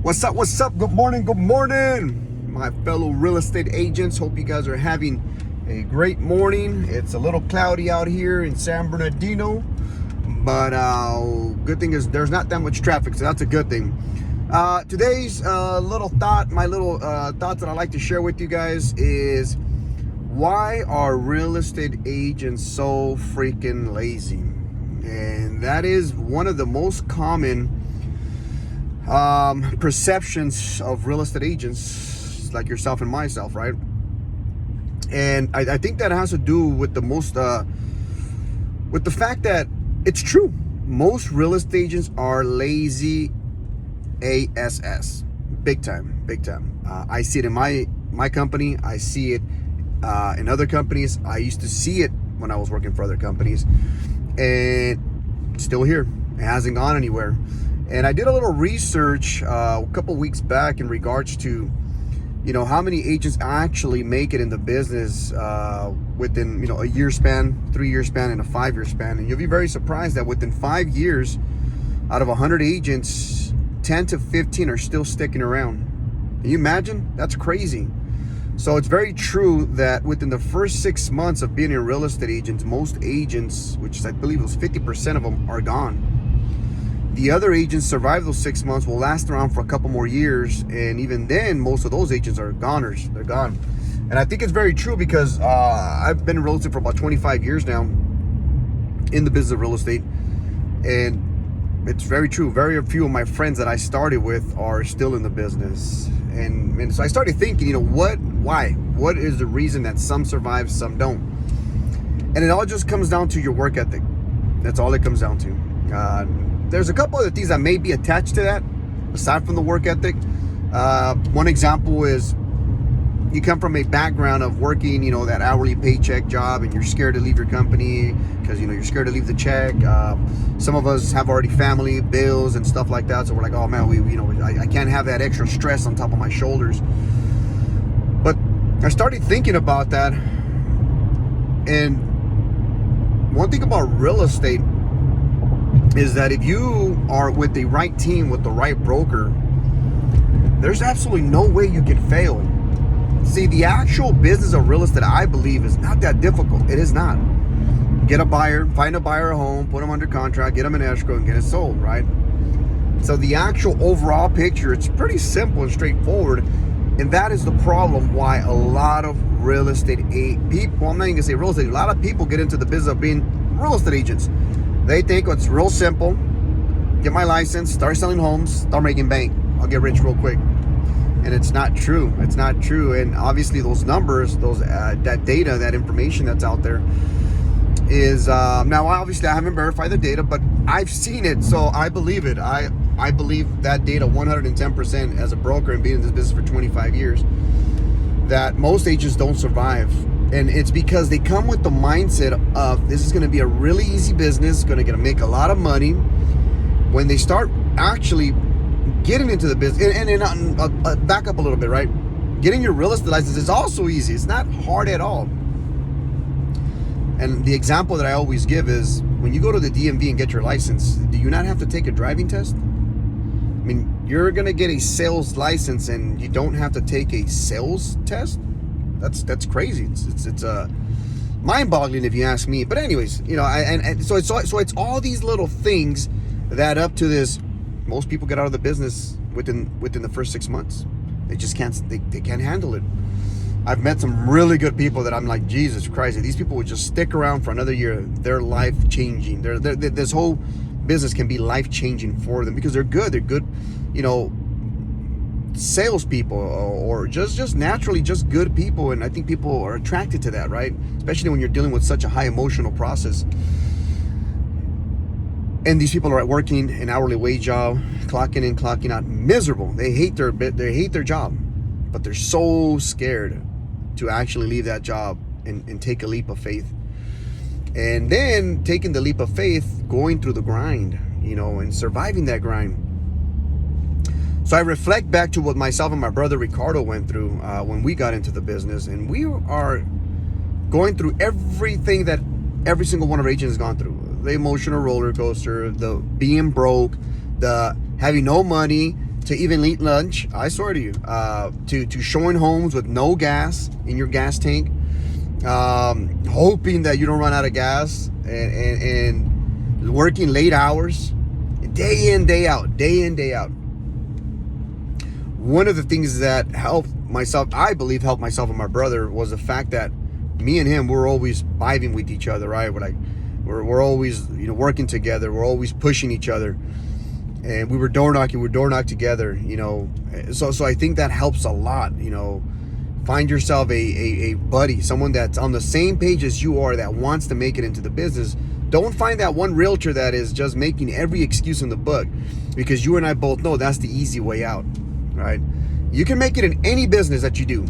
What's up? What's up? Good morning. Good morning, my fellow real estate agents. Hope you guys are having a great morning. It's a little cloudy out here in San Bernardino, but good thing is there's not that much traffic, so that's a good thing. Today's little thought, my little thoughts that I like to share with you guys is why are real estate agents so freaking lazy? And that is one of the most common perceptions of real estate agents like yourself and myself, right? And I think that has to do with with the fact that it's true. Most real estate agents are lazy ASS, big time. I see it in my company. I see it in other companies. I used to see it when I was working for other companies, and it's still here. It hasn't gone anywhere. And I did a little research a couple weeks back in regards to, how many agents actually make it in the business within, a year span, 3-year span, and a 5-year span. And you'll be very surprised that within 5 years, out of 100 agents, 10 to 15 are still sticking around. Can you imagine? That's crazy. So it's very true that within the first 6 months of being a real estate agent, most agents, which I believe was 50% of them, are gone. The other agents survive those 6 months, will last around for a couple more years, and even then, most of those agents are goners. They're gone. And I think it's very true because I've been in real estate for about 25 years now, in the business of real estate, and it's very true. Very few of my friends that I started with are still in the business. And so I started thinking, why? What is the reason that some survive, some don't? And it all just comes down to your work ethic. That's all it comes down to. There's a couple other things that may be attached to that, aside from the work ethic. One example is you come from a background of working, that hourly paycheck job, and you're scared to leave your company because, you're scared to leave the check. Some of us have already family, bills, and stuff like that. So we're like, oh man, I can't have that extra stress on top of my shoulders. But I started thinking about that. And one thing about real estate is that if you are with the right team, with the right broker, there's absolutely no way you can fail. See, the actual business of real estate, I believe, is not that difficult. It is not. Get a buyer, find a buyer a home, put them under contract, get them in escrow, and get it sold, right? So the actual overall picture, it's pretty simple and straightforward. And that is the problem why a lot of real estate people, I'm not even gonna say real estate, a lot of people get into the business of being real estate agents. They think it's real simple. Get my license, start selling homes, start making bank. I'll get rich real quick. And it's not true. It's not true. And obviously those numbers, that data, that information that's out there is, now obviously I haven't verified the data, but I've seen it, so I believe it. I believe that data 110% as a broker and being in this business for 25 years, that most agents don't survive. And it's because they come with the mindset of this is going to be a really easy business, going to make a lot of money. When they start actually getting into the business, and back up a little bit, right? Getting your real estate license is also easy. It's not hard at all. And the example that I always give is when you go to the DMV and get your license, do you not have to take a driving test? I mean, you're going to get a sales license and you don't have to take a sales test? That's crazy. It's mind-boggling if you ask me. But anyways, so it's all these little things that up to this. Most people get out of the business within the first 6 months. They just can't. They can't handle it. I've met some really good people that I'm like, Jesus Christ, if these people would just stick around for another year, they're life changing. This whole business can be life changing for them because they're good. They're good, salespeople or just naturally just good people. And I think people are attracted to that, right? Especially when you're dealing with such a high emotional process. And these people are working an hourly wage job, clocking in, clocking out, miserable. They hate their job, but they're so scared to actually leave that job and take a leap of faith. And then taking the leap of faith, going through the grind, and surviving that grind. So I reflect back to what myself and my brother Ricardo went through when we got into the business, and we are going through everything that every single one of our agents has gone through. The emotional roller coaster, the being broke, the having no money, to even eat lunch, I swear to you, to showing homes with no gas in your gas tank, hoping that you don't run out of gas, and working late hours, day in, day out, day in, day out. One of the things that helped myself, I believe helped myself and my brother, was the fact that me and him, we're always vibing with each other, right? We're always, you know, working together. We're always pushing each other. And we were door knocked together, you know. So I think that helps a lot, you know. Find yourself a buddy, someone that's on the same page as you are, that wants to make it into the business. Don't find that one realtor that is just making every excuse in the book, because you and I both know that's the easy way out, right? You can make it in any business that you do,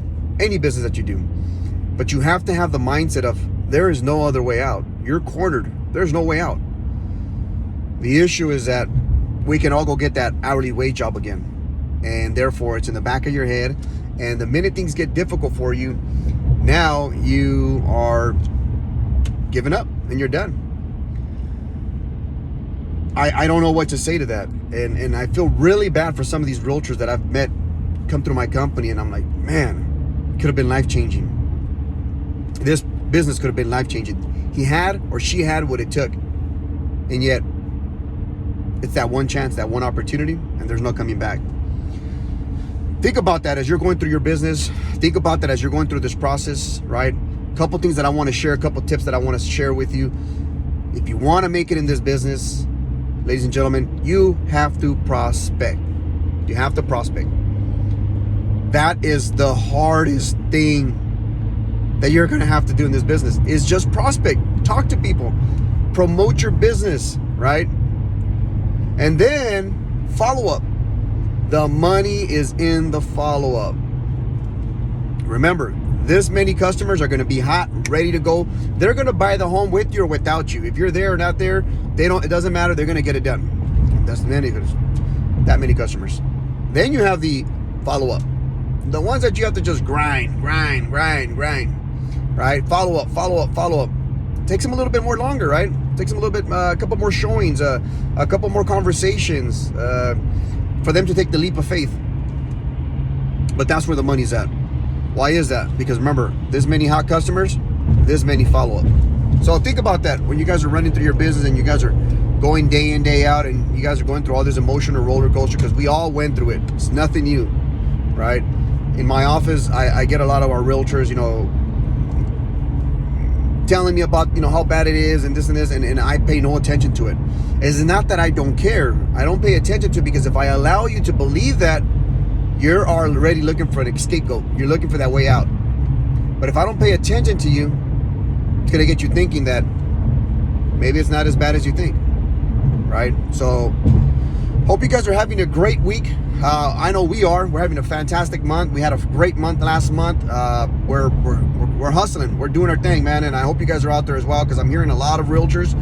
but you have to have the mindset of there is no other way out. You're cornered. There's no way out. The issue is that we can all go get that hourly wage job again, and therefore it's in the back of your head. And the minute things get difficult for you, now you are giving up and you're done. I don't know what to say to that. And I feel really bad for some of these realtors that I've met come through my company, and I'm like, man, it could have been life-changing. This business could have been life-changing. He had, or she had, what it took. And yet, it's that one chance, that one opportunity, and there's no coming back. Think about that as you're going through your business. Think about that as you're going through this process, right? A couple things that I want to share, a couple tips that I want to share with you. If you want to make it in this business, ladies and gentlemen, you have to prospect. You have to prospect. That is the hardest thing that you're going to have to do in this business, is just prospect. Talk to people. Promote your business, right? And then follow up. The money is in the follow-up. Remember, this many customers are going to be hot, ready to go. They're going to buy the home with you or without you. If you're there or not there, it doesn't matter. They're going to get it done. That's that many customers. Then you have the follow-up. The ones that you have to just grind, right? Follow up. Takes them a little bit more longer, right? Takes them a little bit, a couple more showings, a couple more conversations, for them to take the leap of faith. But that's where the money's at. Why is that? Because remember, this many hot customers, this many follow-up. So think about that when you guys are running through your business and you guys are going day in, day out, and you guys are going through all this emotional roller coaster, because we all went through it. It's nothing new, right? In my office, I get a lot of our realtors, you know, telling me about, you know, how bad it is and this, and I pay no attention to it. It's not that I don't care. I don't pay attention to it, because if I allow you to believe that, you're already looking for an scapegoat. You're looking for that way out. But if I don't pay attention to you, it's going to get you thinking that maybe it's not as bad as you think, right? So hope you guys are having a great week. I know we are. We're having a fantastic month. We had a great month last month. We're hustling. We're doing our thing, man. And I hope you guys are out there as well, because I'm hearing a lot of realtors,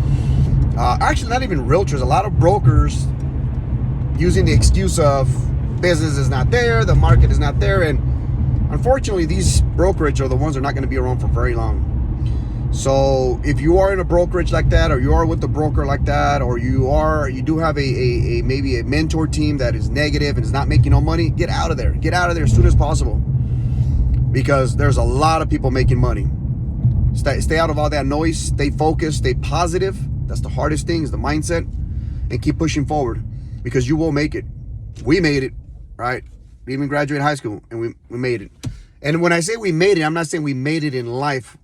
actually not even realtors, a lot of brokers using the excuse of business is not there, the market is not there. And unfortunately, these brokerage are the ones that are not going to be around for very long. So if you are in a brokerage like that, or you are with a broker like that, or you do have a maybe a mentor team that is negative and is not making no money, get out of there. Get out of there as soon as possible, because there's a lot of people making money. Stay out of all that noise. Stay focused. Stay positive. That's the hardest thing, is the mindset, and keep pushing forward, because you will make it. We made it, right? We even graduated high school, and we made it. And when I say we made it, I'm not saying we made it in life.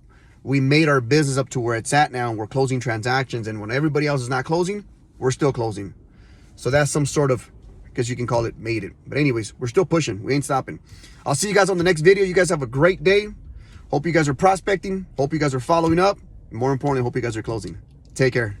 We made our business up to where it's at now, and we're closing transactions. And when everybody else is not closing, we're still closing. So that's some sort of, because you can call it made it. But anyways, we're still pushing. We ain't stopping. I'll see you guys on the next video. You guys have a great day. Hope you guys are prospecting. Hope you guys are following up. And more importantly, hope you guys are closing. Take care.